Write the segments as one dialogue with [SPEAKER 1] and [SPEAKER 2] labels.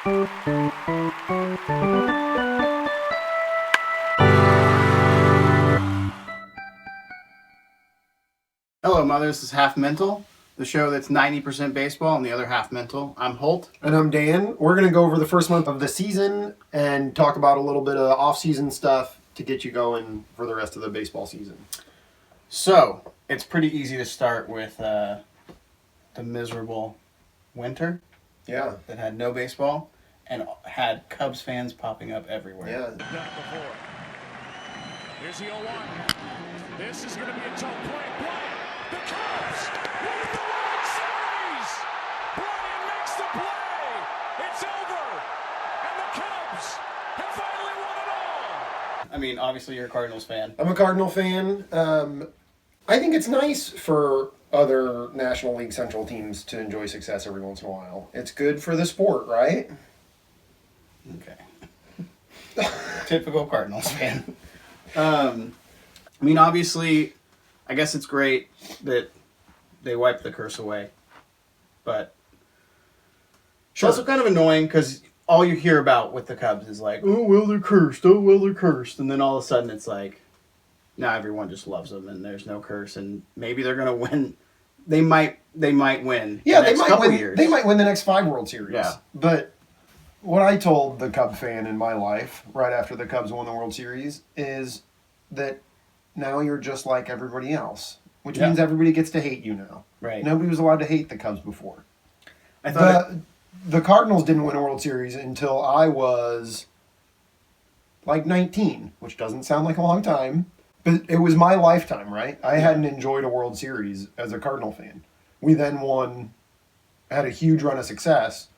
[SPEAKER 1] Hello, Mother. This is Half Mental, the show that's 90% baseball and the other half mental. I'm Holt.
[SPEAKER 2] And I'm Dan. We're going to go over the first month of the season and talk about a little bit of off-season stuff to get you going for the rest of the baseball season.
[SPEAKER 1] So, it's pretty easy to start with the miserable winter.
[SPEAKER 2] Yeah.
[SPEAKER 1] That had no baseball and had Cubs fans popping up everywhere.
[SPEAKER 2] Yeah.
[SPEAKER 3] Done it before. Here's the 0-1. This is going to be a tough play. The Cubs win the World Series. Brian makes the play. It's over. And the Cubs have finally won it all.
[SPEAKER 1] I mean, obviously you're a Cardinals fan.
[SPEAKER 2] I'm a Cardinal fan. I think it's nice for other National League Central teams to enjoy success every once in a while. It's good for the sport, right?
[SPEAKER 1] Okay. Typical Cardinals fan. I mean, obviously, I guess it's great that they wiped the curse away. But it's also kind of annoying because all you hear about with the Cubs is like, oh, well, they're cursed. Oh, well, they're cursed. And then all of a sudden it's like, now everyone just loves them and there's no curse. And maybe they're going to win. They might win.
[SPEAKER 2] Yeah,
[SPEAKER 1] the next couple
[SPEAKER 2] win.
[SPEAKER 1] Years.
[SPEAKER 2] They might win the next 5 World Series.
[SPEAKER 1] Yeah.
[SPEAKER 2] But what I told the Cub fan in my life right after the Cubs won the World Series is that now you're just like everybody else, which means everybody gets to hate you now.
[SPEAKER 1] Right.
[SPEAKER 2] Nobody was allowed to hate the Cubs before.
[SPEAKER 1] I thought
[SPEAKER 2] The Cardinals didn't win a World Series until I was like 19, which doesn't sound like a long time, but it was my lifetime, right? I hadn't enjoyed a World Series as a Cardinal fan. We then had a huge run of success,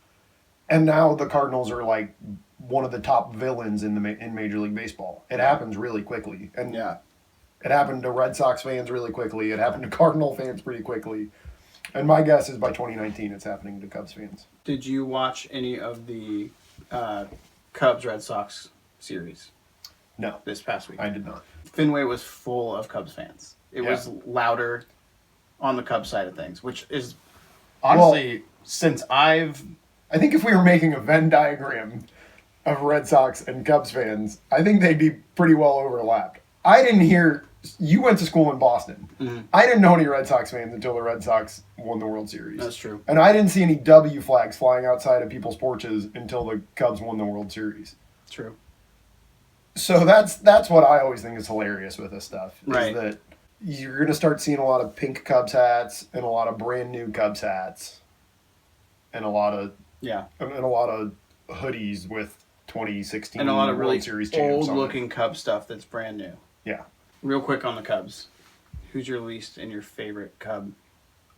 [SPEAKER 2] and now the Cardinals are like one of the top villains in Major League Baseball. It happens really quickly, and it happened to Red Sox fans really quickly. It happened to Cardinal fans pretty quickly. And my guess is by 2019 it's happening to Cubs fans.
[SPEAKER 1] Did you watch any of the Cubs-Red Sox series?
[SPEAKER 2] No.
[SPEAKER 1] This past week?
[SPEAKER 2] I did not.
[SPEAKER 1] Fenway was full of Cubs fans. It was louder on the Cubs side of things, which is honestly, since I
[SPEAKER 2] think if we were making a Venn diagram of Red Sox and Cubs fans, I think they'd be pretty well overlapped. I didn't hear... You went to school in Boston. Mm-hmm. I didn't know any Red Sox fans until the Red Sox won the World Series.
[SPEAKER 1] That's true.
[SPEAKER 2] And I didn't see any W flags flying outside of people's porches until the Cubs won the World Series.
[SPEAKER 1] True.
[SPEAKER 2] So that's what I always think is hilarious with this stuff.
[SPEAKER 1] Right.
[SPEAKER 2] Is that you're going to start seeing a lot of pink Cubs hats and a lot of brand new Cubs hats and a lot of hoodies with 2016
[SPEAKER 1] and a lot of
[SPEAKER 2] World
[SPEAKER 1] really
[SPEAKER 2] Series champs
[SPEAKER 1] old looking Cubs stuff that's brand new.
[SPEAKER 2] Yeah.
[SPEAKER 1] Real quick on the Cubs. Who's your least and your favorite Cub?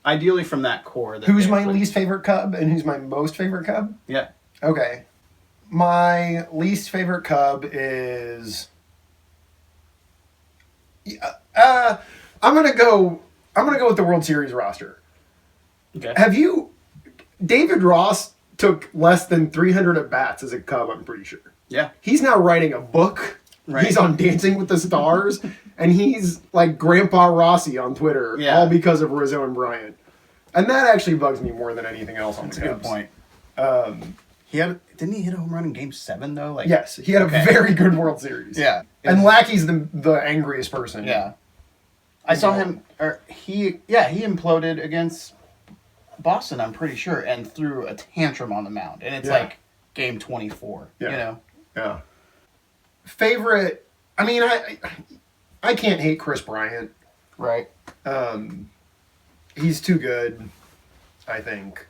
[SPEAKER 1] Ideally from that core.
[SPEAKER 2] Who's my least favorite Cub and who's my most favorite Cub?
[SPEAKER 1] Yeah.
[SPEAKER 2] Okay. My least favorite Cub is... I'm gonna go with the World Series roster.
[SPEAKER 1] Okay.
[SPEAKER 2] David Ross took less than 300 at-bats as a Cub, I'm pretty sure.
[SPEAKER 1] Yeah.
[SPEAKER 2] He's now writing a book.
[SPEAKER 1] Right.
[SPEAKER 2] He's on Dancing with the Stars, and he's like Grandpa Rossi on Twitter, all because of Rizzo and Bryant. And that actually bugs me more than anything else on the Cubs.
[SPEAKER 1] That's a good point. Didn't he hit a home run in Game 7 though?
[SPEAKER 2] Yes, he had a very good World Series.
[SPEAKER 1] Yeah.
[SPEAKER 2] And Lackey's the angriest person.
[SPEAKER 1] Yeah. I saw him, he imploded against Boston, I'm pretty sure, and threw a tantrum on the mound. And it's like Game 24, you know?
[SPEAKER 2] Yeah. Favorite, I mean, I can't hate Chris Bryant.
[SPEAKER 1] Right.
[SPEAKER 2] He's too good, I think,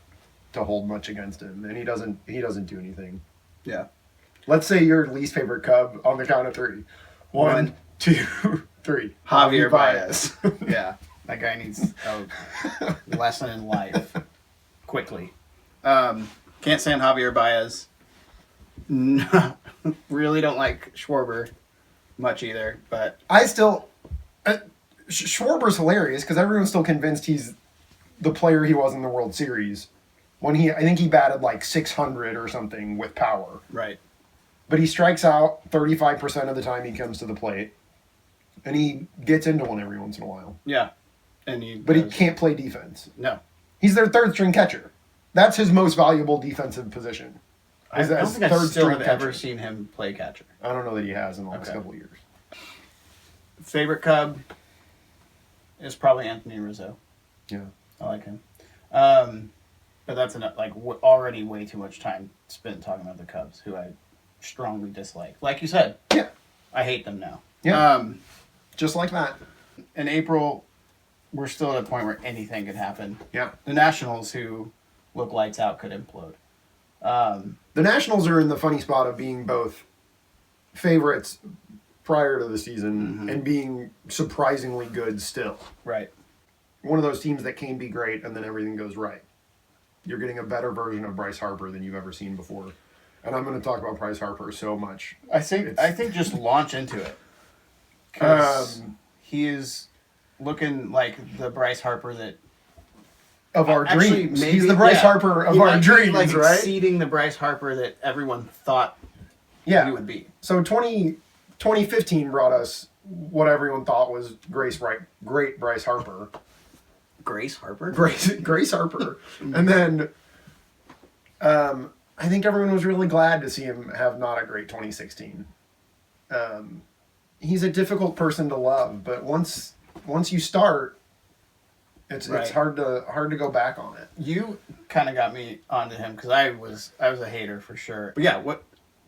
[SPEAKER 2] to hold much against him, and he doesn't do anything.
[SPEAKER 1] Yeah.
[SPEAKER 2] Let's say your least favorite Cub on the count of 3. 1, 2, 3.
[SPEAKER 1] Javier Baez. Yeah. That guy needs a lesson in life. Quickly. Can't stand Javier Baez. No, really don't like Schwarber much either, but...
[SPEAKER 2] I still... Schwarber's hilarious because everyone's still convinced he's the player he was in the World Series. When I think he batted like 600 or something with power.
[SPEAKER 1] Right.
[SPEAKER 2] But he strikes out 35% of the time he comes to the plate. And he gets into one every once in a while.
[SPEAKER 1] Yeah.
[SPEAKER 2] But he can't play defense.
[SPEAKER 1] No.
[SPEAKER 2] He's their third string catcher. That's his most valuable defensive position.
[SPEAKER 1] I don't think I still have ever seen him play catcher.
[SPEAKER 2] I don't know that he has in the last couple of years.
[SPEAKER 1] Favorite Cub is probably Anthony Rizzo.
[SPEAKER 2] Yeah.
[SPEAKER 1] I like him. But that's already way too much time spent talking about the Cubs, who I strongly dislike. Like you said,
[SPEAKER 2] yeah,
[SPEAKER 1] I hate them now.
[SPEAKER 2] Yeah, just like that.
[SPEAKER 1] In April, we're still at a point where anything could happen.
[SPEAKER 2] Yeah,
[SPEAKER 1] the Nationals, who look lights out, could implode.
[SPEAKER 2] The Nationals are in the funny spot of being both favorites prior to the season and being surprisingly good still.
[SPEAKER 1] Right.
[SPEAKER 2] One of those teams that can be great and then everything goes right. You're getting a better version of Bryce Harper than you've ever seen before. And I'm going to talk about Bryce Harper so much.
[SPEAKER 1] I think just launch into it. Because he is looking like the Bryce Harper that...
[SPEAKER 2] Of our dreams. Maybe, he's the Bryce Harper of our dreams, right?
[SPEAKER 1] Exceeding the Bryce Harper that everyone thought he would be.
[SPEAKER 2] So 2015 brought us what everyone thought was great Bryce Harper.
[SPEAKER 1] Grace Harper?
[SPEAKER 2] Grace Harper. And then I think everyone was really glad to see him have not a great 2016. He's a difficult person to love, but once you start, it's hard to go back on it.
[SPEAKER 1] You kind of got me onto him because I was a hater for sure. But yeah,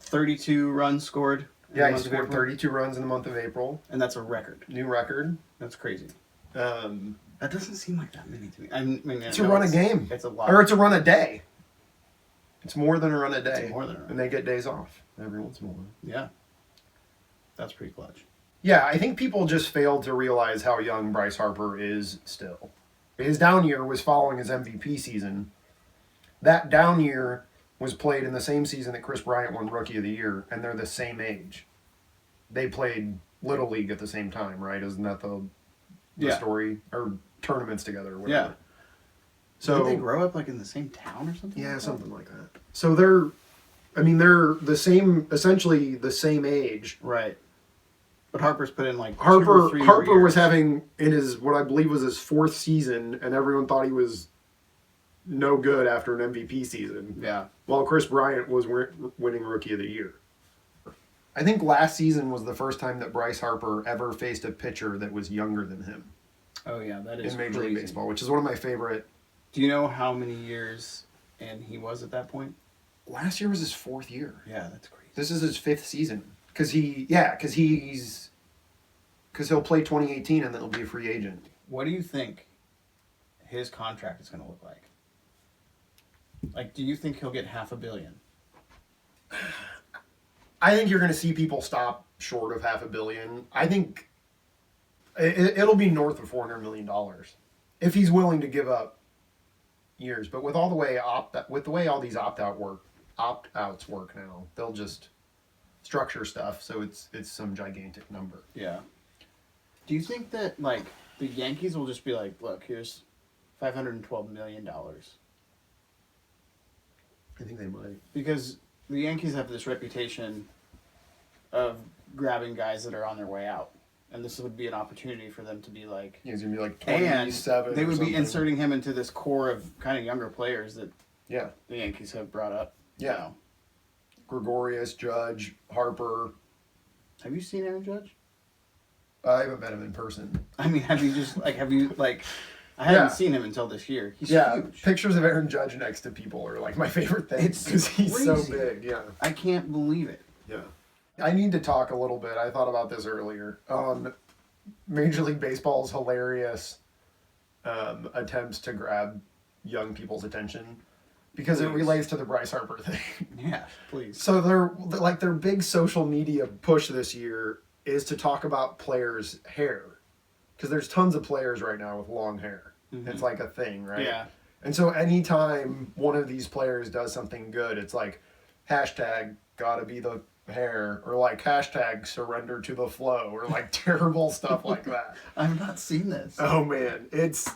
[SPEAKER 1] 32 runs scored?
[SPEAKER 2] Yeah, he scored 32 runs in the month of April.
[SPEAKER 1] And that's a record.
[SPEAKER 2] New record.
[SPEAKER 1] That's crazy. That doesn't seem like that many to me. I mean,
[SPEAKER 2] it's a run a game.
[SPEAKER 1] It's a lot.
[SPEAKER 2] Or it's a run a day. It's more than a run a day.
[SPEAKER 1] It's more than a run.
[SPEAKER 2] And they get days off every once in a while.
[SPEAKER 1] Yeah. That's pretty clutch.
[SPEAKER 2] Yeah, I think people just failed to realize how young Bryce Harper is still. His down year was following his MVP season. That down year was played in the same season that Chris Bryant won Rookie of the Year, and they're the same age. They played Little League at the same time, right? Isn't that the story? Or tournaments together, or whatever.
[SPEAKER 1] Yeah.
[SPEAKER 2] So
[SPEAKER 1] did they grow up like in the same town or something?
[SPEAKER 2] Yeah, something like that. So they're the same, essentially the same age.
[SPEAKER 1] Right. But Harper's put in like
[SPEAKER 2] Harper
[SPEAKER 1] 2 or 3
[SPEAKER 2] Harper
[SPEAKER 1] years.
[SPEAKER 2] was having in his what I believe was his 4th season, and everyone thought he was no good after an MVP season.
[SPEAKER 1] Yeah.
[SPEAKER 2] While Chris Bryant was winning Rookie of the Year. I think last season was the first time that Bryce Harper ever faced a pitcher that was younger than him.
[SPEAKER 1] Oh yeah, that is
[SPEAKER 2] in Major
[SPEAKER 1] crazy.
[SPEAKER 2] League Baseball, which is one of my favorite.
[SPEAKER 1] Do you know how many years and he was at that point?
[SPEAKER 2] Last year was his 4th year.
[SPEAKER 1] Yeah, that's crazy.
[SPEAKER 2] This is his 5th season. Because he'll play 2018 and then he'll be a free agent.
[SPEAKER 1] What do you think his contract is going to look like? Like, do you think he'll get $500 million?
[SPEAKER 2] I think you're going to see people stop short of $500 million. I think it'll be north of $400 million if he's willing to give up years. But with all the way all these opt-outs work now, they'll just structure stuff so it's some gigantic number.
[SPEAKER 1] Yeah. Do you think that like the Yankees will just be like, look, here's $512 million?
[SPEAKER 2] I think they might.
[SPEAKER 1] Because the Yankees have this reputation of grabbing guys that are on their way out. And this would be an opportunity for them to be like...
[SPEAKER 2] He's going to be like 27
[SPEAKER 1] and they would
[SPEAKER 2] be
[SPEAKER 1] inserting him into this core of kind of younger players that
[SPEAKER 2] the
[SPEAKER 1] Yankees have brought up.
[SPEAKER 2] Yeah.
[SPEAKER 1] You know.
[SPEAKER 2] Gregorius, Judge, Harper.
[SPEAKER 1] Have you seen Aaron Judge?
[SPEAKER 2] I haven't met him in person.
[SPEAKER 1] I mean, I haven't seen him until this year. He's huge.
[SPEAKER 2] Pictures of Aaron Judge next to people are like my favorite thing because he's so big. Yeah,
[SPEAKER 1] I can't believe it.
[SPEAKER 2] Yeah, I need to talk a little bit. I thought about this earlier on Major League Baseball's hilarious attempts to grab young people's attention because it relates to the Bryce Harper thing.
[SPEAKER 1] Yeah, please.
[SPEAKER 2] So their big social media push this year is to talk about players' hair. Because there's tons of players right now with long hair. Mm-hmm. It's like a thing, right?
[SPEAKER 1] Yeah.
[SPEAKER 2] And so anytime one of these players does something good, it's like, hashtag gotta be the hair, or like hashtag surrender to the flow, or like terrible stuff like that.
[SPEAKER 1] I've not seen this.
[SPEAKER 2] Oh man, it's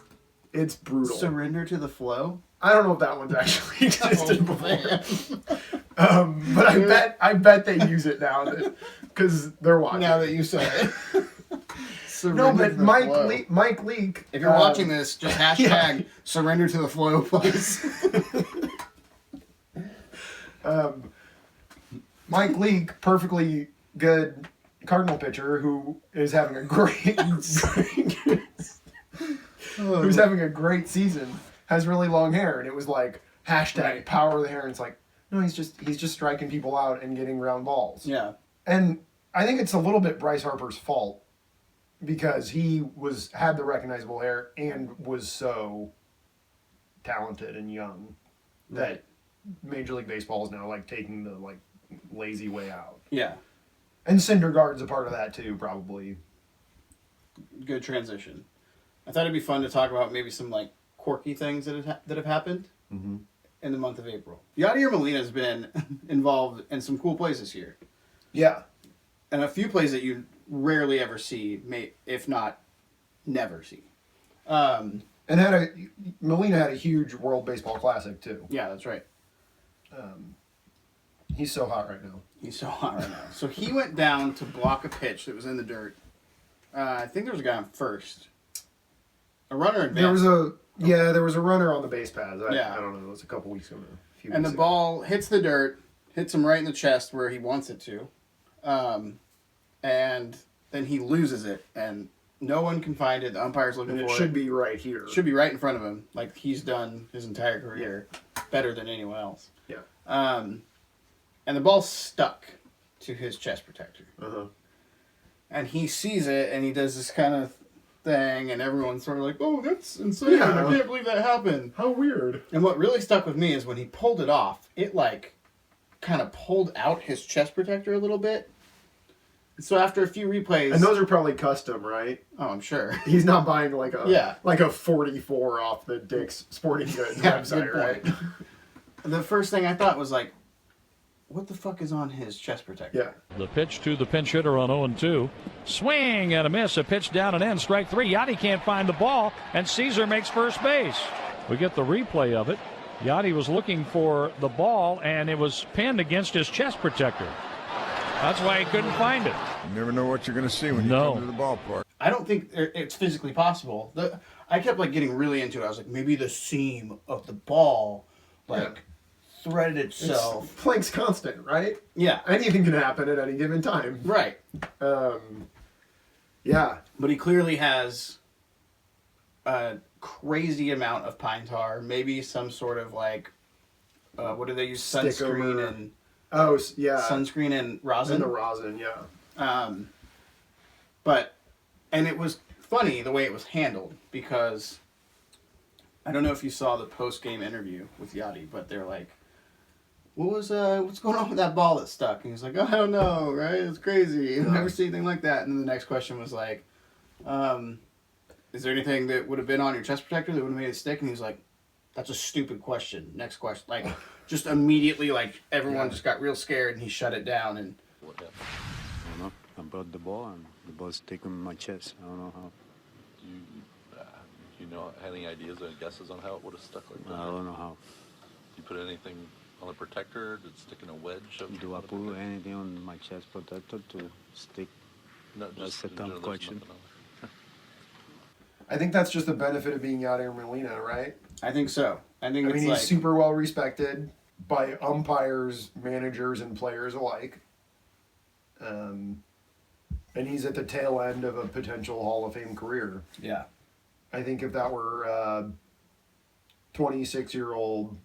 [SPEAKER 2] brutal.
[SPEAKER 1] Surrender to the flow?
[SPEAKER 2] I don't know if that one's actually existed before. But I bet they use it now because they're watching.
[SPEAKER 1] Now that you say it.
[SPEAKER 2] No, but Mike Leake.
[SPEAKER 1] If you're watching this, just hashtag surrender to the flow, please.
[SPEAKER 2] Mike Leake, perfectly good Cardinal pitcher who is having a who's having a great season, has really long hair, and it was like hashtag power of the hair, and it's like, no, he's just striking people out and getting round balls.
[SPEAKER 1] Yeah.
[SPEAKER 2] And I think it's a little bit Bryce Harper's fault because he had the recognizable hair and was so talented and young that Major League Baseball is now like taking the like lazy way out.
[SPEAKER 1] Yeah.
[SPEAKER 2] And Syndergaard's a part of that too, probably.
[SPEAKER 1] Good transition. I thought it'd be fun to talk about maybe some like quirky things that have happened in the month of April. Yadier Molina has been involved in some cool plays this year.
[SPEAKER 2] Yeah.
[SPEAKER 1] And a few plays that you rarely ever see, if not never see.
[SPEAKER 2] And Molina had a huge World Baseball Classic too.
[SPEAKER 1] Yeah, that's right.
[SPEAKER 2] He's so hot right now.
[SPEAKER 1] He's so hot right now. So he went down to block a pitch that was in the dirt. I think there was a guy on first. A runner advanced.
[SPEAKER 2] There was a runner on the base paths. I don't know. It was a couple weeks ago.
[SPEAKER 1] And the ball hits the dirt, hits him right in the chest where he wants it to. And then he loses it, and no one can find it. The umpire's looking for it.
[SPEAKER 2] It should be right here.
[SPEAKER 1] Should be right in front of him, like he's done his entire career better than anyone else.
[SPEAKER 2] Yeah.
[SPEAKER 1] And the ball stuck to his chest protector.
[SPEAKER 2] Uh-huh.
[SPEAKER 1] And he sees it, and he does this kind of thing, and everyone's sort of like, oh, that's insane.
[SPEAKER 2] Yeah.
[SPEAKER 1] I can't believe that happened.
[SPEAKER 2] How weird.
[SPEAKER 1] And what really stuck with me is when he pulled it off, it like kind of pulled out his chest protector a little bit. So after a few replays...
[SPEAKER 2] And those are probably custom, right?
[SPEAKER 1] Oh, I'm sure.
[SPEAKER 2] He's not buying like a 44 off the Dick's Sporting Goods website, right?
[SPEAKER 1] The first thing I thought was like, what the fuck is on his chest protector?
[SPEAKER 2] Yeah.
[SPEAKER 3] The pitch to the pinch hitter on 0-2. Swing and a miss. A pitch down and in. Strike three. Yadi can't find the ball, and Caesar makes first base. We get the replay of it. Yadi was looking for the ball, and it was pinned against his chest protector. That's why he couldn't find it.
[SPEAKER 4] You never know what you're going to see when you come to the ballpark.
[SPEAKER 1] I don't think it's physically possible. I kept like getting really into it. I was like, maybe the seam of the ball threaded itself.
[SPEAKER 2] It's Planck's constant, right?
[SPEAKER 1] Yeah.
[SPEAKER 2] Anything can happen at any given time.
[SPEAKER 1] Right.
[SPEAKER 2] Yeah.
[SPEAKER 1] But he clearly has a crazy amount of pine tar. Maybe some sort of like, what do they use? Sunscreen and...
[SPEAKER 2] Oh, yeah.
[SPEAKER 1] Sunscreen and rosin.
[SPEAKER 2] And the rosin, yeah.
[SPEAKER 1] And it was funny the way it was handled because I don't know if you saw the post-game interview with Yadi, but they're like, what's going on with that ball that stuck? And he's like, I don't know, right? It's crazy. I've never seen anything like that. And then the next question was like, is there anything that would have been on your chest protector that would have made it stick? And he's like, that's a stupid question. Next question. Like, just immediately, like, everyone just got real scared, and he shut it down. And
[SPEAKER 5] what happened? I don't know. I brought the ball, and the ball's taken my chest. I don't know how.
[SPEAKER 6] You know, any ideas or guesses on how it would have stuck like that?
[SPEAKER 5] I don't know how.
[SPEAKER 6] You put anything on the protector? Did it stick in a wedge?
[SPEAKER 5] Do I put anything on my chest protector to stick?
[SPEAKER 6] No, just
[SPEAKER 5] That's a tough question.
[SPEAKER 2] I think that's just the benefit of being Yadier Molina, right?
[SPEAKER 1] I think so. I mean,
[SPEAKER 2] he's super well respected by umpires, managers, and players alike. And he's at the tail end of a potential Hall of Fame career.
[SPEAKER 1] Yeah.
[SPEAKER 2] I think if that were a 26-year-old,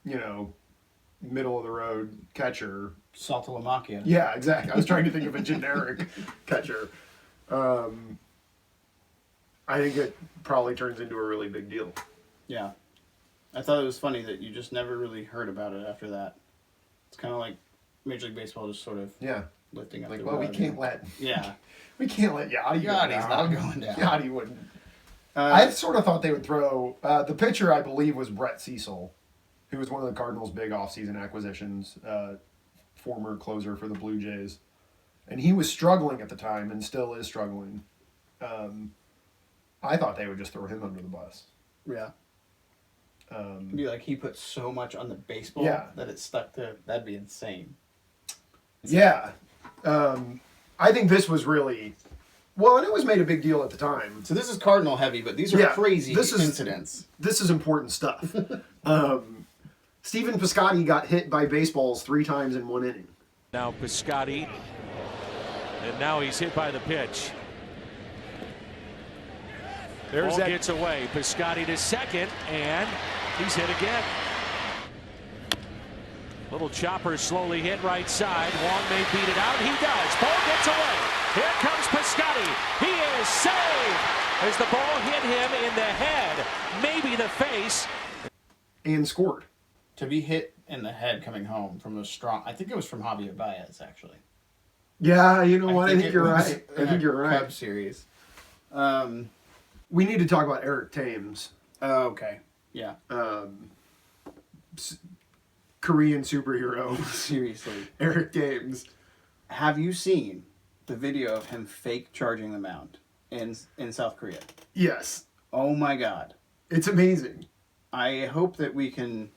[SPEAKER 2] middle of the road catcher.
[SPEAKER 1] Saltalamacchia.
[SPEAKER 2] Yeah, exactly. I was trying to think of a generic catcher. I think it probably turns into a really big deal.
[SPEAKER 1] Yeah. I thought it was funny that you just never really heard about it after that. It's kind of like Major League Baseball just sort of lifting up
[SPEAKER 2] like,
[SPEAKER 1] the
[SPEAKER 2] well, we
[SPEAKER 1] rug.
[SPEAKER 2] can't let...
[SPEAKER 1] Yeah.
[SPEAKER 2] We can't let Yadi go down.
[SPEAKER 1] Yadi's not going down.
[SPEAKER 2] Yadi wouldn't. I sort of thought they would throw... the pitcher, I believe, was Brett Cecil, who was one of the Cardinals' big offseason acquisitions, former closer for the Blue Jays. And he was struggling at the time and still is struggling. I thought they would just throw him under the bus.
[SPEAKER 1] Yeah. Be like he put so much on the baseball that it stuck to... That'd be insane.
[SPEAKER 2] Yeah. I think this was really... Well, and it was made a big deal at the time.
[SPEAKER 1] So this is Cardinal heavy, but these are crazy incidents.
[SPEAKER 2] This is important stuff. Stephen Piscotty got hit by baseballs 3 times in 1 inning.
[SPEAKER 3] Now Piscotty, and now he's hit by the pitch. Ball gets away. Piscotty to second, and he's hit again. Little chopper slowly hit right side. Wong may beat it out. He does. Ball gets away. Here comes Piscotty. He is saved as the ball hit him in the head, maybe the face.
[SPEAKER 2] And scored.
[SPEAKER 1] To be hit in the head coming home from a strong... I think it was from Javier Baez, actually.
[SPEAKER 2] Yeah, you know what? I think
[SPEAKER 1] it
[SPEAKER 2] you're
[SPEAKER 1] was
[SPEAKER 2] right. I
[SPEAKER 1] in
[SPEAKER 2] think
[SPEAKER 1] a
[SPEAKER 2] you're right.
[SPEAKER 1] Cubs series.
[SPEAKER 2] We need to talk about Eric Thames.
[SPEAKER 1] Oh, okay. Yeah.
[SPEAKER 2] Korean superhero.
[SPEAKER 1] Seriously.
[SPEAKER 2] Eric Thames.
[SPEAKER 1] Have you seen the video of him fake charging the mound in South Korea?
[SPEAKER 2] Yes.
[SPEAKER 1] Oh my God.
[SPEAKER 2] It's amazing.
[SPEAKER 1] I hope that we can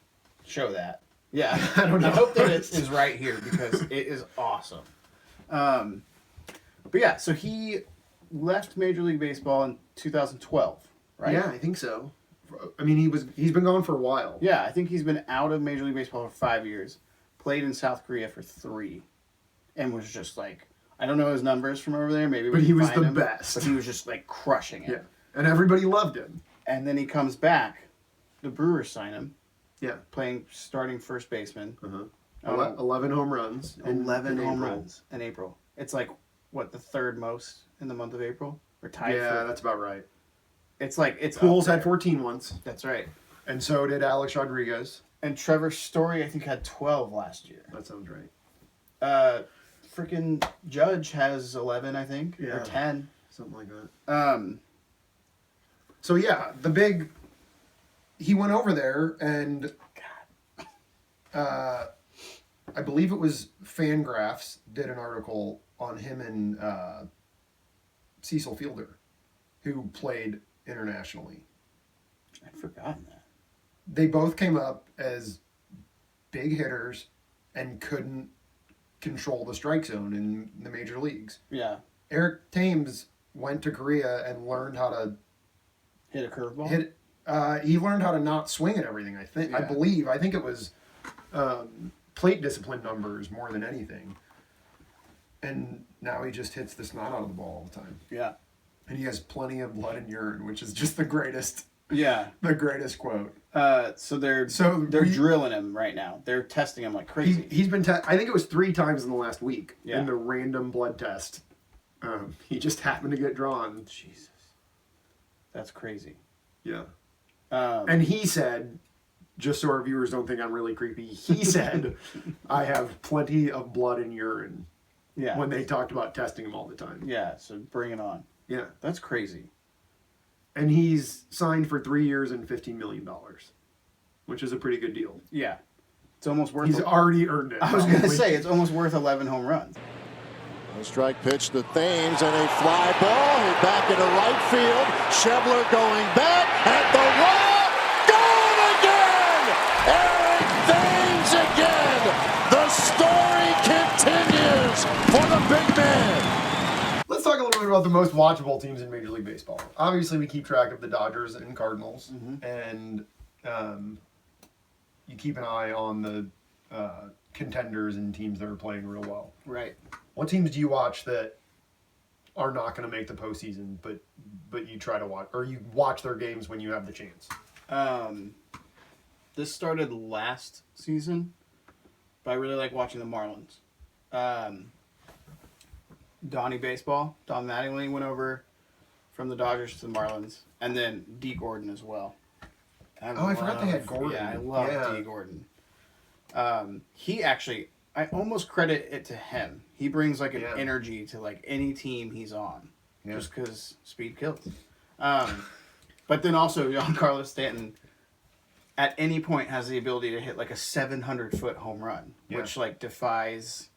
[SPEAKER 1] show that. Yeah.
[SPEAKER 2] I don't know.
[SPEAKER 1] I hope that it is right here because it is awesome. But yeah, so he left Major League Baseball in 2012, right?
[SPEAKER 2] Yeah, I think so. I mean, he's been gone for a while.
[SPEAKER 1] Yeah, I think he's been out of Major League Baseball for 5 years, played in South Korea for 3, and was just like, I don't know his numbers from over there, maybe,
[SPEAKER 2] but he was the best.
[SPEAKER 1] But he was just like crushing it.
[SPEAKER 2] Yeah, and everybody loved him.
[SPEAKER 1] And then he comes back. The Brewers sign him.
[SPEAKER 2] Yeah,
[SPEAKER 1] starting first baseman.
[SPEAKER 2] 11 home runs.
[SPEAKER 1] 11
[SPEAKER 2] in
[SPEAKER 1] home
[SPEAKER 2] April.
[SPEAKER 1] runs in April. It's like what, the 3rd most in the month of April, or tied
[SPEAKER 2] Yeah,
[SPEAKER 1] for.
[SPEAKER 2] that's about right.
[SPEAKER 1] It's like it's
[SPEAKER 2] Pujols
[SPEAKER 1] up
[SPEAKER 2] had
[SPEAKER 1] there.
[SPEAKER 2] 14 once,
[SPEAKER 1] That's right.
[SPEAKER 2] and so did Alex Rodriguez.
[SPEAKER 1] And Trevor Story, I think, had 12 last year.
[SPEAKER 2] That sounds right.
[SPEAKER 1] Freaking Judge has 11, I think, or 10,
[SPEAKER 2] something like that. So yeah, he went over there, and I believe it was Fangraphs did an article on him and Cecil Fielder, who played internationally.
[SPEAKER 1] I'd forgotten that.
[SPEAKER 2] They both came up as big hitters and couldn't control the strike zone in the major leagues.
[SPEAKER 1] Yeah.
[SPEAKER 2] Eric Thames went to Korea and learned how to
[SPEAKER 1] Hit a curveball.
[SPEAKER 2] he learned how to not swing at everything. I think.
[SPEAKER 1] Yeah.
[SPEAKER 2] I think it was plate discipline numbers more than anything. And now he just hits the snot out of the ball all the time.
[SPEAKER 1] Yeah.
[SPEAKER 2] And he has plenty of blood and urine, which is just the greatest.
[SPEAKER 1] Yeah.
[SPEAKER 2] The greatest quote.
[SPEAKER 1] So they're drilling him right now. They're testing him like crazy.
[SPEAKER 2] He's been. I think it was 3 times in the last week
[SPEAKER 1] Yeah.
[SPEAKER 2] in the random blood test. He just happened to get drawn.
[SPEAKER 1] Jesus. That's crazy.
[SPEAKER 2] Yeah. And he said, just so our viewers don't think I'm really creepy, he said, I have plenty of blood and urine.
[SPEAKER 1] Yeah.
[SPEAKER 2] When they talked about testing him all the time.
[SPEAKER 1] Yeah, so bring it on.
[SPEAKER 2] Yeah.
[SPEAKER 1] That's crazy.
[SPEAKER 2] And he's signed for 3 years and $15 million, which is a pretty good deal.
[SPEAKER 1] Yeah. It's almost worth
[SPEAKER 2] He's
[SPEAKER 1] it.
[SPEAKER 2] already earned it.
[SPEAKER 1] I was going to say, it's almost worth 11 home runs.
[SPEAKER 7] A strike pitch to Thames and a fly ball. Hit back into right field. Schebler going back at the wall. Gone again! Eric Thames again! The story continues for the big man.
[SPEAKER 2] Let's talk a little bit about the most watchable teams in Major League Baseball. Obviously, we keep track of the Dodgers and Cardinals, and you keep an eye on the contenders and teams that are playing real well.
[SPEAKER 1] Right.
[SPEAKER 2] What teams do you watch that are not going to make the postseason, but you try to watch, or you watch their games when you have the chance?
[SPEAKER 1] This started last season, but I really like watching the Marlins. Donnie Baseball, Don Mattingly went over from the Dodgers to the Marlins, and then D. Gordon as well.
[SPEAKER 2] I forgot they had Gordon.
[SPEAKER 1] Yeah, I love D. Gordon. He actually, I almost credit it to him. He brings like an energy to like any team he's on, just because speed kills. But then also Giancarlo Stanton, at any point has the ability to hit like a 700-foot home run, which like defies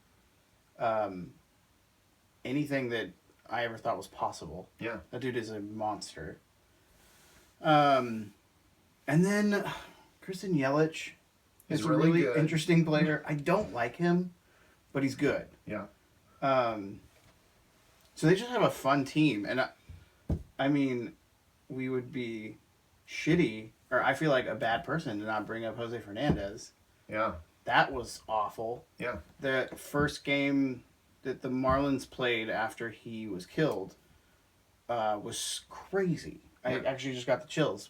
[SPEAKER 1] anything that I ever thought was possible.
[SPEAKER 2] Yeah,
[SPEAKER 1] that dude is a monster. And then Kristen Yelich is a really interesting player. I don't like him, but he's good.
[SPEAKER 2] Yeah.
[SPEAKER 1] So they just have a fun team, and I mean, we would be shitty, or I feel like a bad person to not bring up Jose Fernandez.
[SPEAKER 2] Yeah.
[SPEAKER 1] That was awful.
[SPEAKER 2] Yeah.
[SPEAKER 1] The first game that the Marlins played after he was killed was crazy. I actually just got the chills.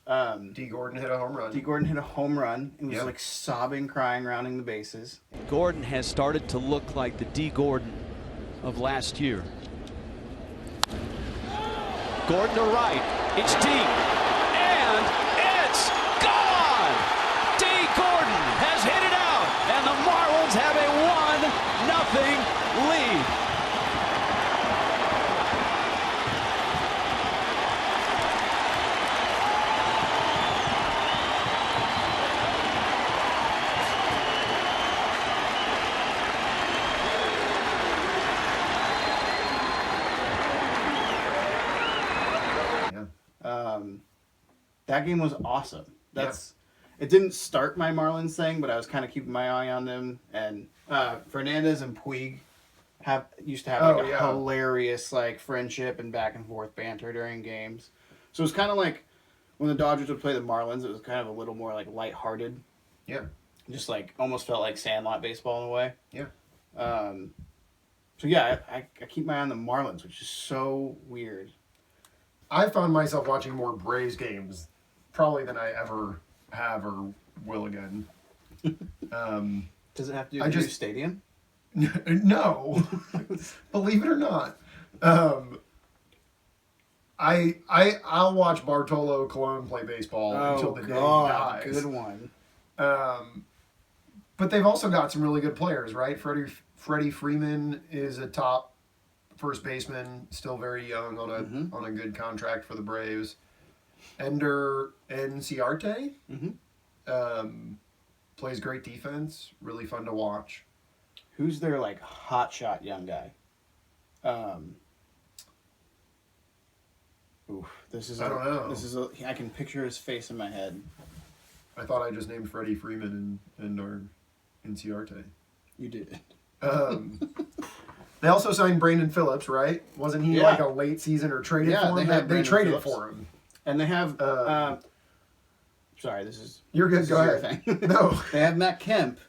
[SPEAKER 2] D. Gordon hit a home run.
[SPEAKER 1] D. Gordon hit a home run and was like sobbing, crying, rounding the bases.
[SPEAKER 8] Gordon has started to look like the D. Gordon of last year. Gordon to right. It's deep. And it's gone! D. Gordon has hit it out. And the Marlins have a 1-0 lead.
[SPEAKER 1] That game was awesome. It didn't start my Marlins thing, but I was kind of keeping my eye on them. And Fernandez and Puig used to have a hilarious like friendship and back and forth banter during games. So it was kind of like when the Dodgers would play the Marlins, it was kind of a little more like lighthearted.
[SPEAKER 2] Yeah.
[SPEAKER 1] Just like almost felt like Sandlot baseball in a way.
[SPEAKER 2] Yeah.
[SPEAKER 1] So yeah, I keep my eye on the Marlins, which is so weird.
[SPEAKER 2] I found myself watching more Braves games probably than I ever have or will again.
[SPEAKER 1] Does it have to do with your stadium?
[SPEAKER 2] No. Believe it or not. I'll watch Bartolo Colon play baseball until the day he dies.
[SPEAKER 1] Good one.
[SPEAKER 2] But they've also got some really good players, right? Freddie Freeman is a top first baseman, still very young on a good contract for the Braves. Ender Enciarte plays great defense, really fun to watch.
[SPEAKER 1] Who's their like hotshot young guy? I don't know. I can picture his face in my head.
[SPEAKER 2] I thought I just named Freddie Freeman and Ender Enciarte.
[SPEAKER 1] You did.
[SPEAKER 2] They also signed Brandon Phillips, right? Wasn't he like a late season or traded for him? They traded Phillips for him.
[SPEAKER 1] And they have... sorry, this is...
[SPEAKER 2] You're good, go ahead. No.
[SPEAKER 1] They have Matt Kemp.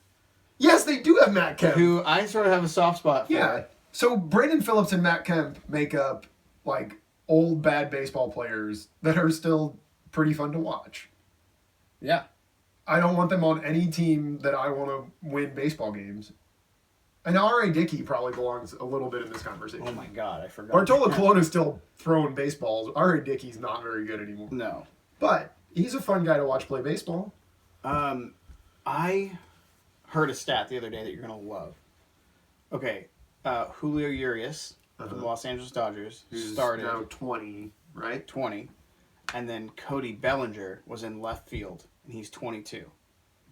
[SPEAKER 2] Yes, they do have Matt Kemp.
[SPEAKER 1] Who I sort of have a soft spot for.
[SPEAKER 2] Yeah. So Brandon Phillips and Matt Kemp make up, like, old bad baseball players that are still pretty fun to watch.
[SPEAKER 1] Yeah.
[SPEAKER 2] I don't want them on any team that I want to win baseball games. And R.A. Dickey probably belongs a little bit in this conversation.
[SPEAKER 1] Oh my God, I forgot.
[SPEAKER 2] Bartolo Colon is still throwing baseballs. R.A. Dickey's not very good anymore.
[SPEAKER 1] No.
[SPEAKER 2] But he's a fun guy to watch play baseball.
[SPEAKER 1] I heard a stat the other day that you're going to love. Okay, Julio Urias from the Los Angeles Dodgers started...
[SPEAKER 2] now 20, right?
[SPEAKER 1] 20. And then Cody Bellinger was in left field, and he's 22.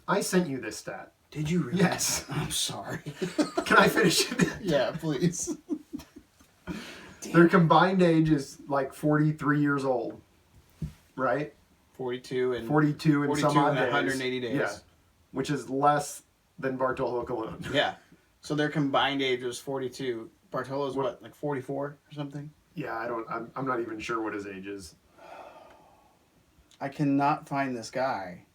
[SPEAKER 2] I sent you this stat.
[SPEAKER 1] Did you really?
[SPEAKER 2] Yes.
[SPEAKER 1] I'm sorry.
[SPEAKER 2] Can I finish it?
[SPEAKER 1] Yeah, please.
[SPEAKER 2] Their combined age is like 43 years old, right?
[SPEAKER 1] 42 and
[SPEAKER 2] some odd days.
[SPEAKER 1] 180 days.
[SPEAKER 2] Yeah, which is less than Bartolo Colon.
[SPEAKER 1] Yeah. So their combined age was 42. Bartolo's what, like 44 or something?
[SPEAKER 2] Yeah, I'm not even sure what his age is.
[SPEAKER 1] I cannot find this guy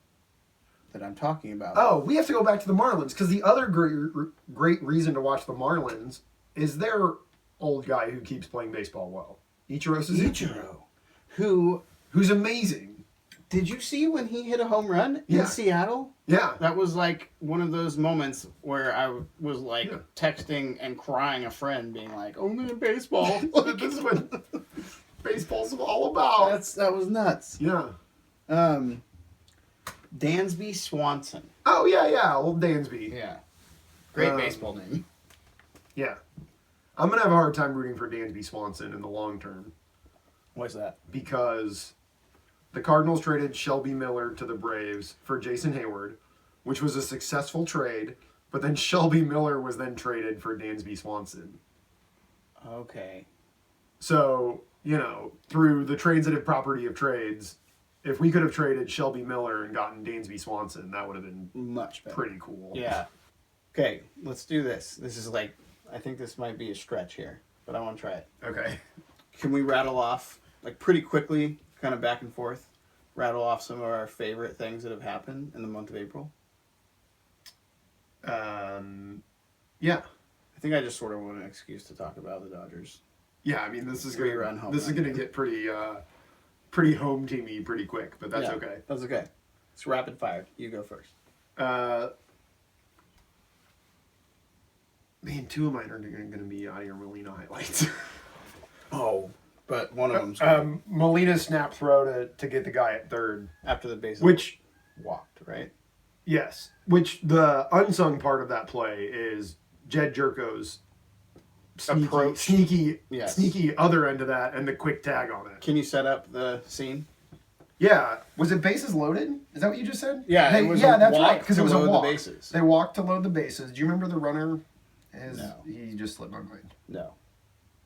[SPEAKER 1] that I'm talking about.
[SPEAKER 2] Oh, we have to go back to the Marlins, because the other great reason to watch the Marlins is their old guy who keeps playing baseball well. Ichiro Suzuki. Who's amazing.
[SPEAKER 1] Did you see when he hit a home run in Seattle?
[SPEAKER 2] Yeah.
[SPEAKER 1] That was like one of those moments where I was like texting and crying a friend being like, oh man, baseball.
[SPEAKER 2] This is what baseball's all about.
[SPEAKER 1] That was nuts.
[SPEAKER 2] Yeah.
[SPEAKER 1] Dansby Swanson.
[SPEAKER 2] Oh, yeah, old Dansby.
[SPEAKER 1] Yeah. Great baseball name.
[SPEAKER 2] Yeah. I'm going to have a hard time rooting for Dansby Swanson in the long term.
[SPEAKER 1] Why's that?
[SPEAKER 2] Because the Cardinals traded Shelby Miller to the Braves for Jason Hayward, which was a successful trade, but then Shelby Miller was then traded for Dansby Swanson.
[SPEAKER 1] Okay.
[SPEAKER 2] So, through the transitive property of trades, if we could have traded Shelby Miller and gotten Dansby Swanson, that would have been
[SPEAKER 1] much better.
[SPEAKER 2] Pretty cool.
[SPEAKER 1] Yeah. Okay, let's do this. This is like, I think this might be a stretch here, but I want to try it.
[SPEAKER 2] Okay.
[SPEAKER 1] Can we rattle off, like pretty quickly, kind of back and forth, rattle off some of our favorite things that have happened in the month of April?
[SPEAKER 2] Yeah.
[SPEAKER 1] I think I just sort of want an excuse to talk about the Dodgers.
[SPEAKER 2] Yeah, I mean, this is
[SPEAKER 1] Three-run home
[SPEAKER 2] This is
[SPEAKER 1] run.
[SPEAKER 2] going to get pretty home teamy pretty quick, but that's okay.
[SPEAKER 1] That's okay. It's rapid fire. You go first.
[SPEAKER 2] Man, two of mine are going to be Yadier Molina highlights.
[SPEAKER 1] Oh, but one of them's
[SPEAKER 2] Molina's snap throw to get the guy at third.
[SPEAKER 1] after the bases
[SPEAKER 2] Which,
[SPEAKER 1] walked, right?
[SPEAKER 2] yes, which the unsung part of that play is Jed Jerko's
[SPEAKER 1] Approach.
[SPEAKER 2] sneaky other end of that and the quick tag on it.
[SPEAKER 1] Can you set up the scene?
[SPEAKER 2] Yeah, was it bases loaded? Is that what you just said?
[SPEAKER 1] Yeah, it was
[SPEAKER 2] yeah,
[SPEAKER 1] a
[SPEAKER 2] that's
[SPEAKER 1] walk
[SPEAKER 2] right. Because
[SPEAKER 1] to
[SPEAKER 2] it was a
[SPEAKER 1] load the
[SPEAKER 2] walk.
[SPEAKER 1] bases.
[SPEAKER 2] They walked to load the bases. Do you remember the runner?
[SPEAKER 1] No.
[SPEAKER 2] He just slipped my mind.
[SPEAKER 1] No.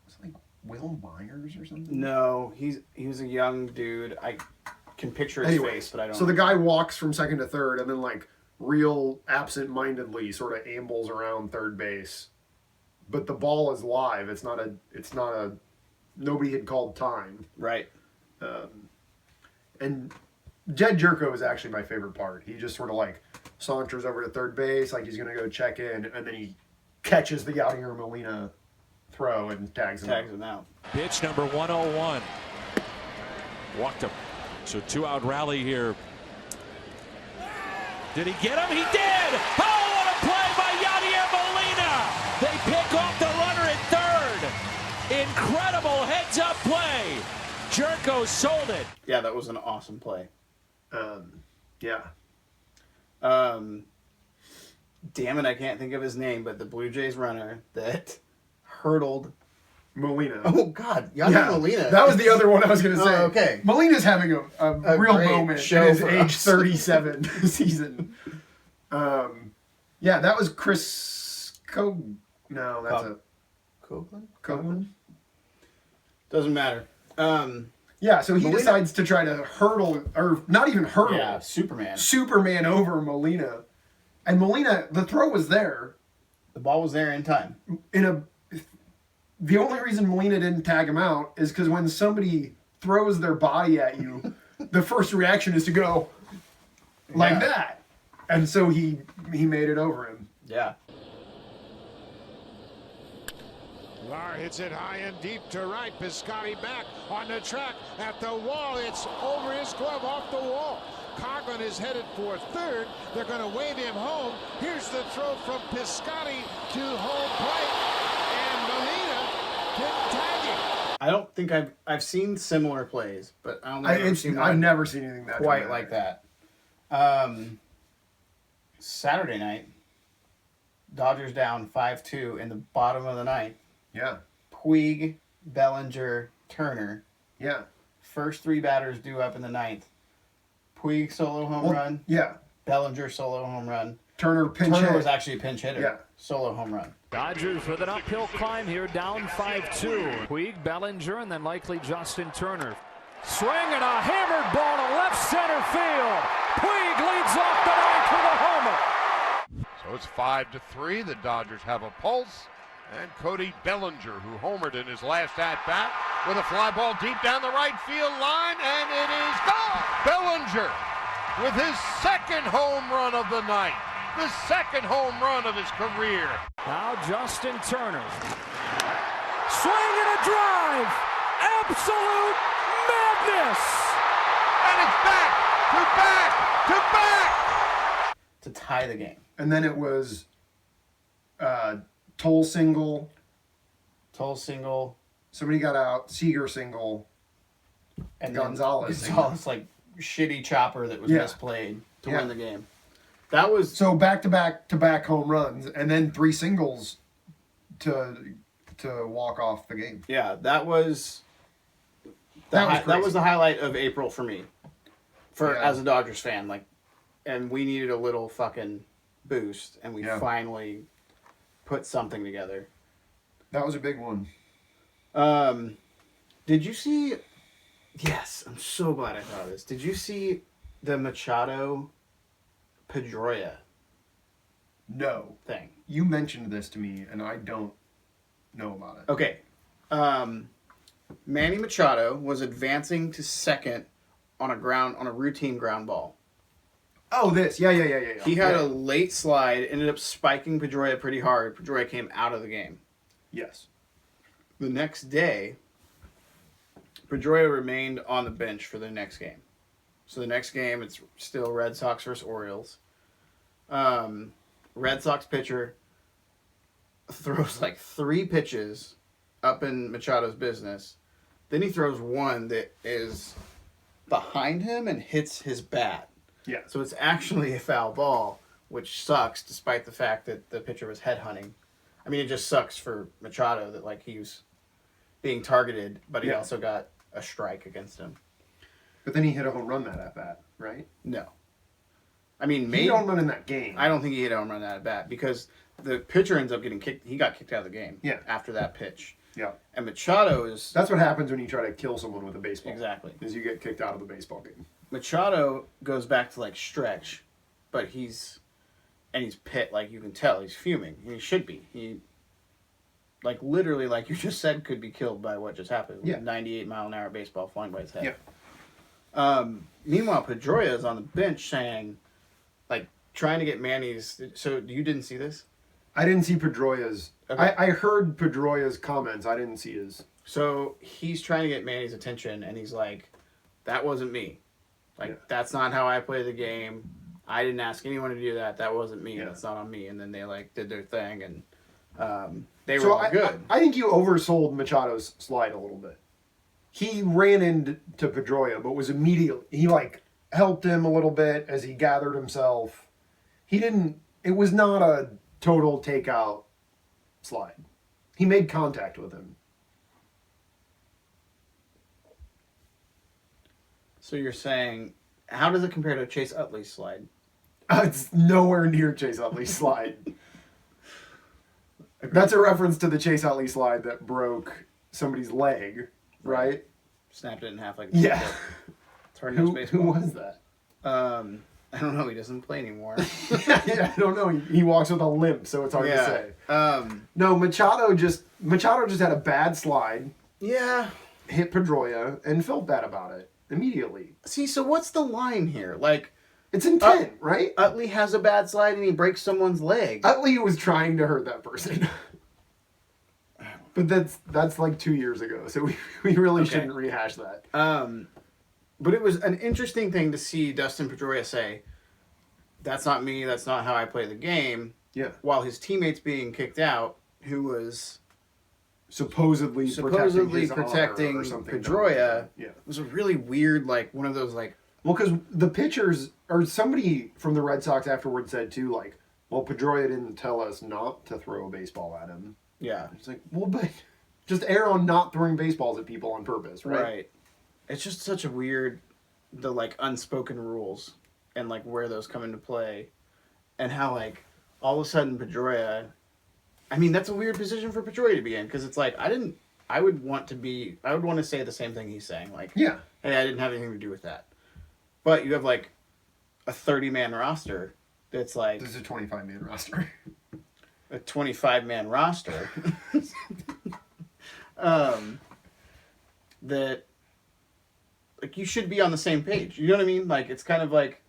[SPEAKER 2] Was it like Will Myers or something?
[SPEAKER 1] No, he was a young dude. I can picture his face, but I don't.
[SPEAKER 2] So the guy walks from second to third, and then like real absent-mindedly sort of ambles around third base. But the ball is live. It's not a. Nobody had called time.
[SPEAKER 1] Right.
[SPEAKER 2] And Jed Jerko is actually my favorite part. He just sort of like saunters over to third base, like he's gonna go check in, and then he catches the Yadier Molina throw and tags him
[SPEAKER 1] out.
[SPEAKER 3] Pitch number 101. Walked him. So 2-out rally here. Did he get him? He did! Oh, what a play by Yadier Molina! They pick off the runner at third. Incredible heads-up play. Jerko sold it.
[SPEAKER 1] Yeah, that was an awesome play.
[SPEAKER 2] Yeah.
[SPEAKER 1] Damn it, I can't think of his name, but the Blue Jays runner that hurdled
[SPEAKER 2] Molina.
[SPEAKER 1] Oh God, Yadier Molina.
[SPEAKER 2] That was the other one I was going to say.
[SPEAKER 1] Oh, okay.
[SPEAKER 2] Molina's having a real
[SPEAKER 1] great
[SPEAKER 2] moment
[SPEAKER 1] show
[SPEAKER 2] in his
[SPEAKER 1] for
[SPEAKER 2] age
[SPEAKER 1] us.
[SPEAKER 2] 37 season. Yeah, that was Chris No, that's
[SPEAKER 1] Copeland? Doesn't matter.
[SPEAKER 2] Yeah, so he
[SPEAKER 1] Molina-
[SPEAKER 2] decides to try to hurdle, or not even hurdle.
[SPEAKER 1] Yeah, Superman.
[SPEAKER 2] Superman over Molina. And Molina, the throw was there.
[SPEAKER 1] The ball was there in time.
[SPEAKER 2] The only reason Molina didn't tag him out is because when somebody throws their body at you, the first reaction is to go like that. And so he made it over him.
[SPEAKER 1] Yeah.
[SPEAKER 7] Lar hits it high and deep to right. Piscotty back on the track at the wall. It's over his glove off the wall. Coughlin is headed for third. They're going to wave him home. Here's the throw from Piscotty to home plate. And Molina didn't tag him.
[SPEAKER 1] I don't think I've seen similar plays, but I don't think
[SPEAKER 2] I've never seen anything that
[SPEAKER 1] quite
[SPEAKER 2] dramatic.
[SPEAKER 1] like that. Saturday night, Dodgers down 5-2 in the bottom of the ninth.
[SPEAKER 2] Yeah.
[SPEAKER 1] Puig, Bellinger, Turner.
[SPEAKER 2] Yeah.
[SPEAKER 1] First three batters due up in the ninth. Puig solo home run.
[SPEAKER 2] Yeah.
[SPEAKER 1] Bellinger solo home run.
[SPEAKER 2] Turner
[SPEAKER 1] was actually a pinch hitter.
[SPEAKER 2] Yeah.
[SPEAKER 1] Solo home run.
[SPEAKER 8] Dodgers with an uphill climb here, down 5-2. Puig, Bellinger, and then likely Justin Turner. Swing and a hammered ball to left center field. Puig leads off the ninth with a homer.
[SPEAKER 9] So it's 5-3. The Dodgers have a pulse. And Cody Bellinger, who homered in his last at-bat, with a fly ball deep down the right field line, and it is gone. Bellinger with his second home run of the night. The second home run of his career.
[SPEAKER 8] Now Justin Turner. Swing and a drive. Absolute madness.
[SPEAKER 9] And it's back to back to back.
[SPEAKER 1] To tie the game.
[SPEAKER 2] And then it was Toll single. Somebody got out. Seager single.
[SPEAKER 1] And
[SPEAKER 2] Gonzalez
[SPEAKER 1] like shitty chopper that was misplayed to win the game. That was
[SPEAKER 2] so back to back home runs, and then three singles to walk off the game.
[SPEAKER 1] Yeah, that was
[SPEAKER 2] That was
[SPEAKER 1] the highlight of April for me. As a Dodgers fan, and we needed a little fucking boost, and we finally put something together.
[SPEAKER 2] That was a big one.
[SPEAKER 1] Did you see? Yes, I'm so glad I thought of this. Did you see the Machado Pedroia
[SPEAKER 2] No
[SPEAKER 1] thing?
[SPEAKER 2] You mentioned this to me, and I don't know about it.
[SPEAKER 1] Okay. Manny Machado was advancing to second on a routine ground ball.
[SPEAKER 2] Oh, this. Yeah.
[SPEAKER 1] He had a late slide, ended up spiking Pedroia pretty hard. Pedroia came out of the game.
[SPEAKER 2] Yes.
[SPEAKER 1] The next day, Pedroia remained on the bench for the next game. So the next game, it's still Red Sox versus Orioles. Red Sox pitcher throws like 3 pitches up in Machado's business. Then he throws one that is behind him and hits his bat.
[SPEAKER 2] Yeah.
[SPEAKER 1] So it's actually a foul ball, which sucks despite the fact that the pitcher was headhunting. I mean, it just sucks for Machado that like he was being targeted, but he also got a strike against him.
[SPEAKER 2] But then he hit a home run that at bat, right?
[SPEAKER 1] No. I mean,
[SPEAKER 2] He hit a home run in that game.
[SPEAKER 1] I don't think he hit a home run that at bat because the pitcher ends up getting kicked. He got kicked out of the game after that pitch.
[SPEAKER 2] Yeah.
[SPEAKER 1] And Machado is...
[SPEAKER 2] That's what happens when you try to kill someone with a baseball.
[SPEAKER 1] Exactly.
[SPEAKER 2] Is you get kicked out of the baseball game.
[SPEAKER 1] Machado goes back to like stretch, but he's pit, like you can tell he's fuming. He should be. He, like literally, like you just said, could be killed by what just happened.
[SPEAKER 2] Yeah.
[SPEAKER 1] 98-mile-an-hour baseball flying by his head. Yeah. Meanwhile, Pedroia is on the bench saying, like, trying to get Manny's. So you didn't see this?
[SPEAKER 2] I didn't see Pedroia's.
[SPEAKER 1] Okay.
[SPEAKER 2] I heard Pedroia's comments. I didn't see his.
[SPEAKER 1] So he's trying to get Manny's attention, and he's like, "That wasn't me. Like, that's not how I play the game. I didn't ask anyone to do that. That wasn't me. That's not on me." And then they like did their thing, and they were all good.
[SPEAKER 2] I think you oversold Machado's slide a little bit. He ran into Pedroia, but was immediately he like helped him a little bit as he gathered himself. He didn't. It was not a total takeout slide. He made contact with him.
[SPEAKER 1] So you're saying, how does it compare to Chase Utley's slide?
[SPEAKER 2] It's nowhere near Chase Utley's slide. That's a reference to the Chase Utley slide that broke somebody's leg, right?
[SPEAKER 1] Snapped it in half like
[SPEAKER 2] yeah.
[SPEAKER 1] It's hard to know baseball.
[SPEAKER 2] Who was that?
[SPEAKER 1] I don't know. He doesn't play anymore.
[SPEAKER 2] I don't know. He walks with a limp, so it's hard to say. No, Machado just had a bad slide.
[SPEAKER 1] Yeah.
[SPEAKER 2] Hit Pedroia and felt bad about it immediately.
[SPEAKER 1] See, so what's the line here? Like,
[SPEAKER 2] it's intent, right?
[SPEAKER 1] Utley has a bad slide and he breaks someone's leg.
[SPEAKER 2] Utley was trying to hurt that person. But that's like 2 years ago, so we really shouldn't rehash that.
[SPEAKER 1] But it was an interesting thing to see Dustin Pedroia say, "That's not me, that's not how I play the game."
[SPEAKER 2] Yeah.
[SPEAKER 1] While his teammate's being kicked out, who was
[SPEAKER 2] supposedly protecting
[SPEAKER 1] Pedroia.
[SPEAKER 2] Yeah.
[SPEAKER 1] It was a really weird, like, one of those, like...
[SPEAKER 2] Well, because the pitchers, or somebody from the Red Sox afterwards said, too, like, well, Pedroia didn't tell us not to throw a baseball at him.
[SPEAKER 1] Yeah.
[SPEAKER 2] It's like, well, but just err on not throwing baseballs at people on purpose, right?
[SPEAKER 1] Right. It's just such a weird, the, like, unspoken rules and, like, where those come into play. And how, like, all of a sudden Pedroia... I mean, that's a weird position for Pedroia to be in, because it's like, I would want to say the same thing he's saying. Like,
[SPEAKER 2] yeah.
[SPEAKER 1] Hey, I didn't have anything to do with that. But you have, like, a 30-man roster that's like...
[SPEAKER 2] This is a 25-man roster.
[SPEAKER 1] A 25-man roster. That, like, you should be on the same page. You know what I mean? Like, it's kind of like...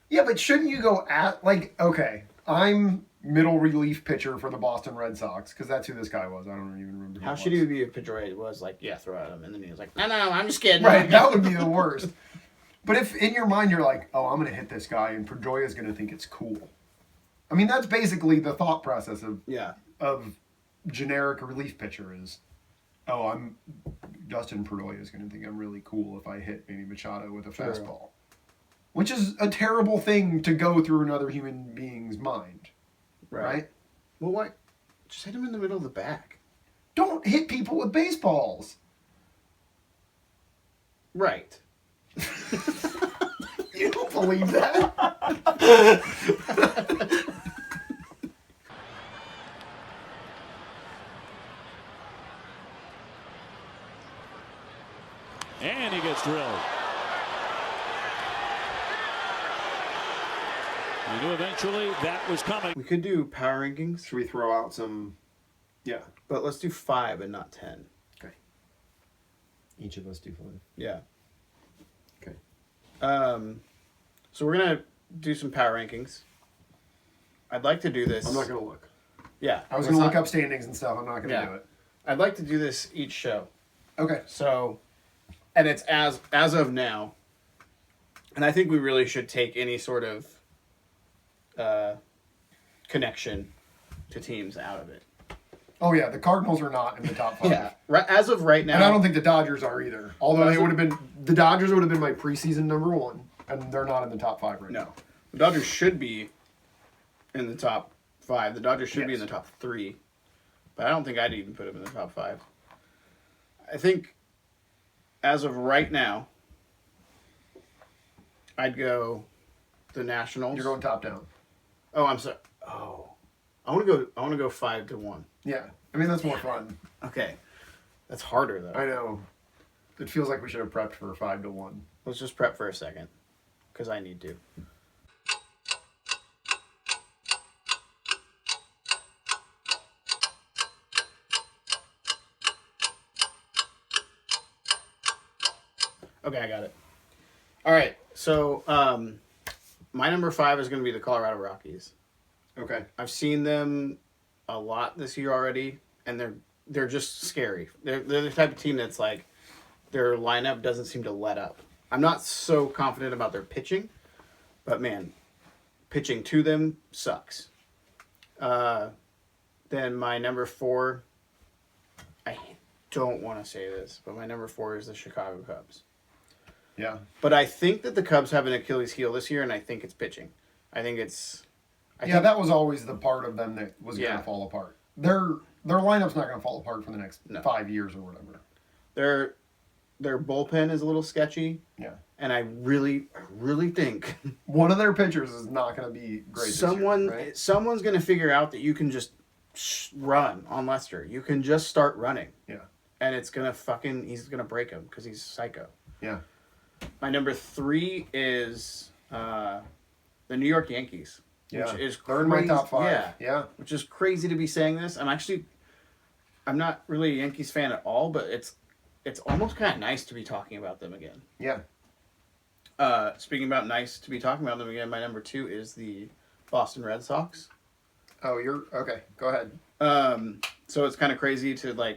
[SPEAKER 2] Yeah, but shouldn't you go at, like, okay, I'm middle relief pitcher for the Boston Red Sox, because that's who this guy was. I don't even remember who
[SPEAKER 1] How shitty it would be if Pedroia was like, yeah, throw at him, and then he was like, no, I'm just kidding.
[SPEAKER 2] Right, that would be the worst. But if in your mind you're like, oh, I'm going to hit this guy, and Pedroia's going to think it's cool. I mean, that's basically the thought process of generic relief pitcher is, oh, Dustin Pedroia is going to think I'm really cool if I hit maybe Machado with a fastball. Which is a terrible thing to go through another human being's mind. Right?
[SPEAKER 1] Well, why? Just hit him in the middle of the back.
[SPEAKER 2] Don't hit people with baseballs.
[SPEAKER 1] Right.
[SPEAKER 2] You don't believe that?
[SPEAKER 3] And he gets drilled. We knew eventually that was coming.
[SPEAKER 1] We could do power rankings.
[SPEAKER 2] Should we throw out some... Yeah.
[SPEAKER 1] But let's do 5 and not 10.
[SPEAKER 2] Okay. Each of us do 5.
[SPEAKER 1] Yeah.
[SPEAKER 2] Okay.
[SPEAKER 1] So we're going to do some power rankings. I'd like to do this.
[SPEAKER 2] I'm not going to look.
[SPEAKER 1] Yeah.
[SPEAKER 2] I was going to look up standings and stuff. I'm not going to do it.
[SPEAKER 1] I'd like to do this each show.
[SPEAKER 2] Okay.
[SPEAKER 1] So, and it's as of now, and I think we really should take any sort of connection to teams out of it.
[SPEAKER 2] Oh yeah, the Cardinals are not in the top 5.
[SPEAKER 1] Yeah, as of right now,
[SPEAKER 2] and I don't think the Dodgers are either. Although the Dodgers would have been my preseason number 1, and they're not in the top 5 right now.
[SPEAKER 1] No, the Dodgers should be in the top 5. The Dodgers should be in the top 3, but I don't think I'd even put them in the top 5. I think as of right now, I'd go the Nationals.
[SPEAKER 2] You're going top down.
[SPEAKER 1] Oh, I'm sorry. Oh, I want to go 5-1.
[SPEAKER 2] Yeah, I mean that's more fun.
[SPEAKER 1] Okay, that's harder though.
[SPEAKER 2] I know. It feels like we should have prepped for 5-1.
[SPEAKER 1] Let's just prep for a second, because I need to. Okay, I got it. All right, so my number 5 is going to be the Colorado Rockies.
[SPEAKER 2] Okay.
[SPEAKER 1] I've seen them a lot this year already, and they're just scary. They're the type of team that's like their lineup doesn't seem to let up. I'm not so confident about their pitching, but man, pitching to them sucks. Then my number 4, I don't want to say this, but my number 4 is the Chicago Cubs.
[SPEAKER 2] Yeah.
[SPEAKER 1] But I think that the Cubs have an Achilles heel this year, and I think it's pitching. I think
[SPEAKER 2] that was always the part of them that was going to fall apart. Their lineup's not going to fall apart for the next 5 years or whatever.
[SPEAKER 1] Their bullpen is a little sketchy.
[SPEAKER 2] Yeah.
[SPEAKER 1] And I really think
[SPEAKER 2] one of their pitchers is not going to be great this year, right?
[SPEAKER 1] Someone's going to figure out that you can just run on Lester. You can just start running.
[SPEAKER 2] Yeah.
[SPEAKER 1] And it's going to he's going to break him because he's psycho.
[SPEAKER 2] Yeah.
[SPEAKER 1] My number 3 is the New York Yankees.
[SPEAKER 2] Yeah.
[SPEAKER 1] Which is
[SPEAKER 2] they're in my top 5.
[SPEAKER 1] Yeah. Which is crazy to be saying this. I'm not really a Yankees fan at all, but it's almost kind of nice to be talking about them again.
[SPEAKER 2] Yeah.
[SPEAKER 1] Speaking about nice to be talking about them again, my number 2 is the Boston Red Sox.
[SPEAKER 2] Oh, okay. Go ahead.
[SPEAKER 1] So it's kind of crazy to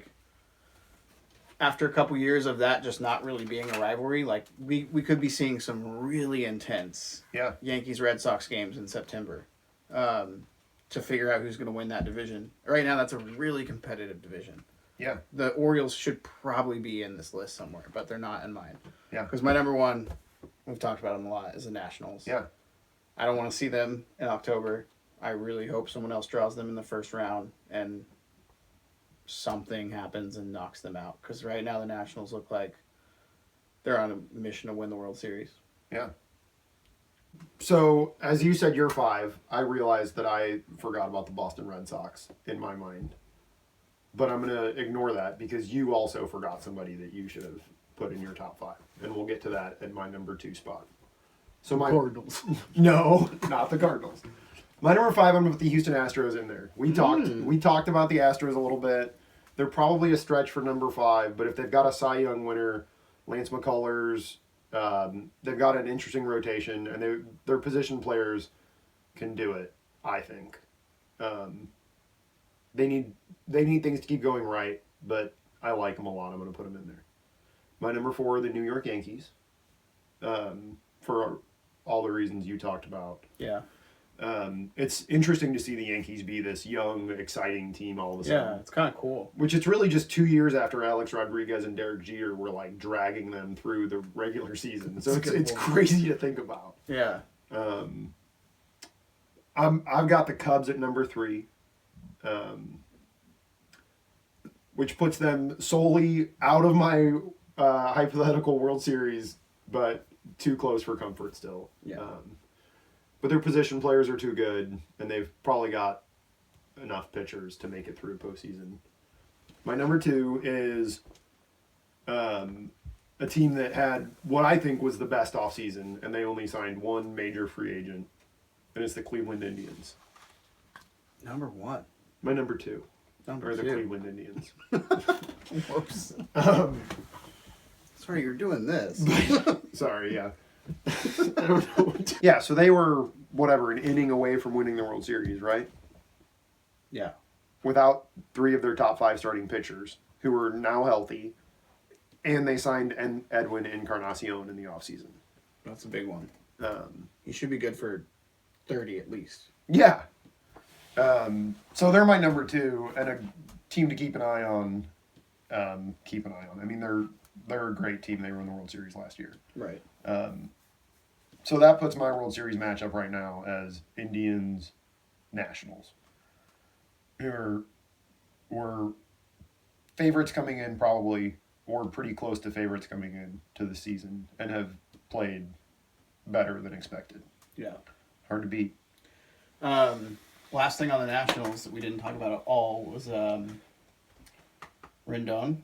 [SPEAKER 1] after a couple years of that just not really being a rivalry, we could be seeing some really intense Yankees Red Sox games in September to figure out who's going to win that division. Right now, that's a really competitive division.
[SPEAKER 2] Yeah.
[SPEAKER 1] The Orioles should probably be in this list somewhere, but they're not in mine.
[SPEAKER 2] Yeah.
[SPEAKER 1] Because my number 1, we've talked about them a lot, is the Nationals.
[SPEAKER 2] Yeah.
[SPEAKER 1] I don't want to see them in October. I really hope someone else draws them in the first round and something happens and knocks them out. Because right now the Nationals look like they're on a mission to win the World Series.
[SPEAKER 2] Yeah. So, as you said, you're 5. I realized that I forgot about the Boston Red Sox in my mind. But I'm going to ignore that because you also forgot somebody that you should have put in your top 5. And we'll get to that at my number 2 spot. So my
[SPEAKER 1] Cardinals.
[SPEAKER 2] No, not the Cardinals. My number 5, I'm going to put the Houston Astros in there. We talked about the Astros a little bit. They're probably a stretch for number 5, but if they've got a Cy Young winner, Lance McCullers, they've got an interesting rotation, and their position players can do it, I think. They need things to keep going right, but I like them a lot. I'm going to put them in there. My number 4 are the New York Yankees, for all the reasons you talked about.
[SPEAKER 1] Yeah.
[SPEAKER 2] It's interesting to see the Yankees be this young, exciting team all of a sudden.
[SPEAKER 1] Yeah, it's kind of cool.
[SPEAKER 2] Which it's really just 2 years after Alex Rodriguez and Derek Jeter were dragging them through the regular season. So it's crazy to think about.
[SPEAKER 1] Yeah.
[SPEAKER 2] I've got the Cubs at number 3, which puts them solely out of my hypothetical World Series, but too close for comfort still.
[SPEAKER 1] Yeah.
[SPEAKER 2] But their position players are too good, and they've probably got enough pitchers to make it through postseason. My number 2 is a team that had what I think was the best offseason, and they only signed one major free agent, and it's the Cleveland Indians.
[SPEAKER 1] Number 1.
[SPEAKER 2] My number 2.
[SPEAKER 1] Number
[SPEAKER 2] are
[SPEAKER 1] 2.
[SPEAKER 2] The Cleveland Indians.
[SPEAKER 1] Whoops. Sorry, you're doing this.
[SPEAKER 2] Sorry, yeah.
[SPEAKER 1] I don't know what to...
[SPEAKER 2] Yeah, so they were, whatever, an inning away from winning the World Series, right?
[SPEAKER 1] Yeah.
[SPEAKER 2] Without 3 of their top 5 starting pitchers, who are now healthy, and they signed Edwin Encarnacion in the offseason.
[SPEAKER 1] That's a big one. He should be good for 30 at least.
[SPEAKER 2] Yeah. So they're my number 2, and a team to keep an eye on. I mean, they're a great team. They won the World Series last year.
[SPEAKER 1] Right.
[SPEAKER 2] So that puts my World Series matchup right now as Indians Nationals, who were favorites coming in probably, or pretty close to favorites coming in to the season, and have played better than expected.
[SPEAKER 1] Yeah.
[SPEAKER 2] Hard to beat.
[SPEAKER 1] Last thing on the Nationals that we didn't talk about at all was Rendon.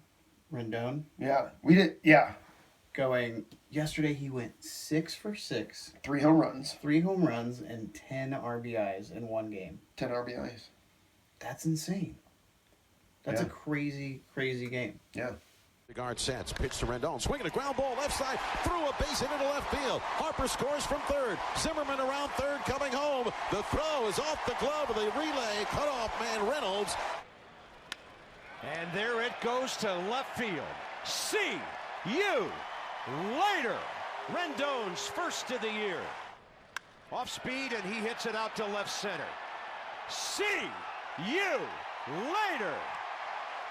[SPEAKER 2] Yeah, we did. Yeah.
[SPEAKER 1] Yesterday he went 6 for 6.
[SPEAKER 2] 3 home runs.
[SPEAKER 1] 3 home runs and 10 RBIs in one game.
[SPEAKER 2] 10 RBIs.
[SPEAKER 1] That's insane. That's a crazy, crazy game.
[SPEAKER 2] Yeah.
[SPEAKER 10] Guard sets, pitch to Rendon, swinging a ground ball left side, through a base hit into left field. Harper scores from third. Zimmerman around third, coming home. The throw is off the glove of the relay. Cutoff man Reynolds.
[SPEAKER 8] And there it goes to left field. See you later. Rendon's first of the year. Off speed, and he hits it out to left center. See you later.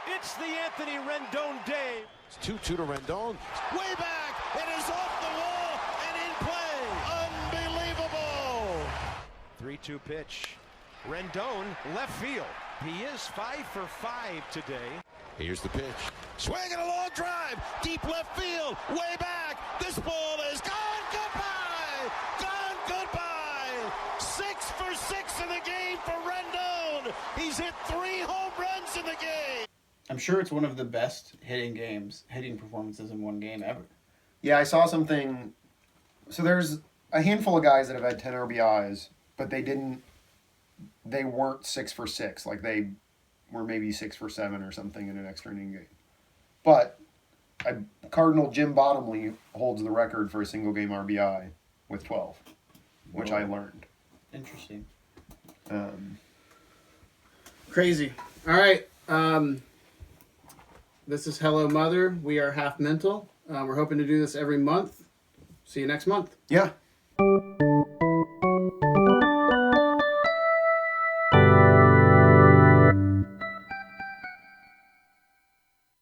[SPEAKER 8] It's the Anthony Rendon day.
[SPEAKER 10] It's 2-2 to Rendon. Way back. It is off the wall and in play. Unbelievable.
[SPEAKER 8] 3-2 pitch. Rendon left field. He is 5 for 5 today.
[SPEAKER 10] Here's the pitch. Swinging a long drive. Deep left field. Way back. This ball is gone. Goodbye. Gone. Goodbye. 6 for 6 in the game for Rendon. He's hit 3 home runs in the game.
[SPEAKER 1] I'm sure it's one of the best hitting performances in one game ever.
[SPEAKER 2] Yeah, I saw something. So there's a handful of guys that have had 10 RBIs, but they weren't 6 for 6. Like they were maybe 6 for 7 or something in an extra inning game. But Cardinal Jim Bottomley holds the record for a single game RBI with 12, which I learned.
[SPEAKER 1] Interesting. Crazy. All right. This is Hello Mother. We are Half Mental. We're hoping to do this every month. See you next month.
[SPEAKER 2] Yeah.